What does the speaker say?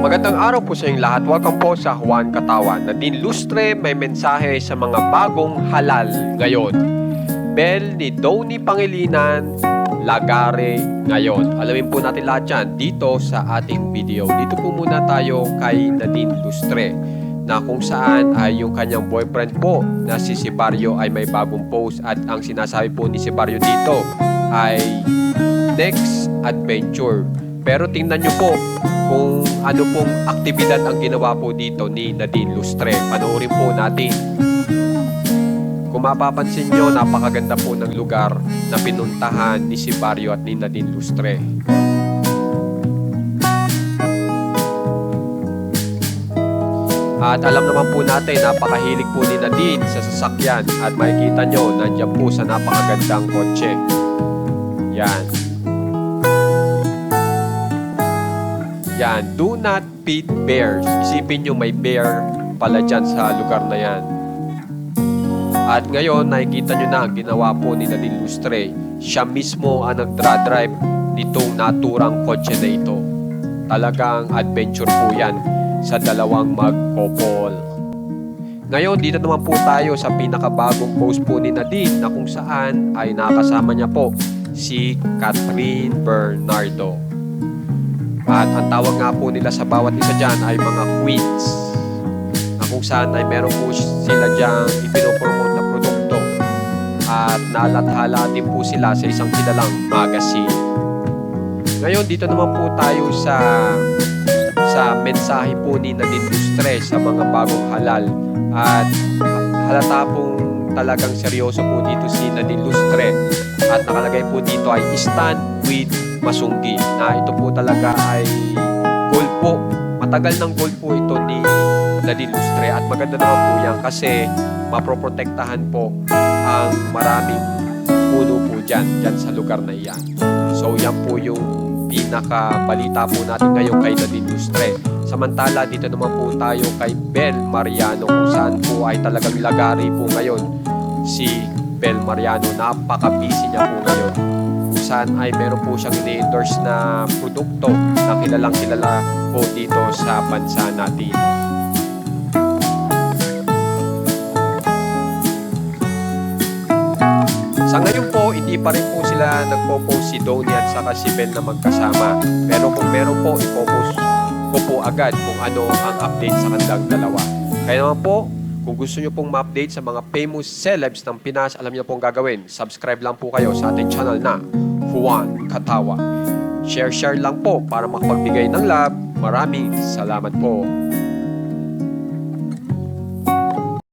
Magandang araw po sa inyong lahat. Welcome po sa Juan Katawan. Nadine Lustre may mensahe sa mga bagong halal ngayon. Bell ni Donnie Pangilinan, Lagare ngayon. Alamin po natin lahat yan dito sa ating video. Dito po muna tayo kay Nadine Lustre na kung saan ay yung kanyang boyfriend po na si Sibario ay may bagong post at ang sinasabi po ni Sibario dito ay next adventure. Pero tingnan nyo po kung ano pong aktibidad ang ginawa po dito ni Nadine Lustre. Panoorin po natin. Kung mapapansin nyo, napakaganda po ng lugar na pinuntahan ni Sibario at ni Nadine Lustre. At alam naman po natin, napakahilig po ni Nadine sa sasakyan. At makikita nyo, nandiyan po sa napakagandang kotse. Yan. Yan, do not feed bears. Isipin nyo may bear pala dyan sa lugar na yan. At ngayon, nakikita nyo na ang ginawa po ni Nadine Lustre. Siya mismo ang nagdra-drive nitong naturang kotse na ito. Talagang adventure po yan sa dalawang mag-couple. Ngayon, dito naman po tayo sa pinakabagong post po ni Nadine na kung saan ay nakasama niya po si Catherine Bernardo. At ang tawag nga po nila sa bawat isa dyan ay mga queens. Na kung saan ay meron po sila dyan ipinopromote na produkto. At nalathala din po sila sa isang kilalang magazine. Ngayon, dito naman po tayo sa mensahe po ni Nadine Lustre sa mga bagong halal. At halata pong talagang seryoso po dito si Nadine Lustre. At nakalagay po dito ay stand with Masunggi, na ito po talaga ay goal po. Matagal ng goal po ito ni Nadine Lustre at maganda naman po yan kasi maproprotektahan po ang maraming puno po dyan sa lugar na iyan. So yan po yung pinakabalita po natin ngayon kay Nadine Lustre. Samantala dito naman po tayo kay Bel Mariano kung saan po ay talagang lagari po ngayon si Bel Mariano. Napaka-busy niya po ngayon. Saan ay meron po siyang ini-endorse na produkto na kilalang kilala po dito sa bansa natin. Sa ngayon po, hindi pa rin po sila nagpo-post si Donnie at saka si Bel na magkasama. Pero kung meron po, ipo-post ko po agad kung ano ang update sa kanilang dalawa. Kaya naman po, kung gusto nyo pong ma-update sa mga famous celebs ng Pinas, alam nyo pong gagawin. Subscribe lang po kayo sa ating channel na Juan Katawan. Share lang po para makapagbigay ng love. Maraming salamat po.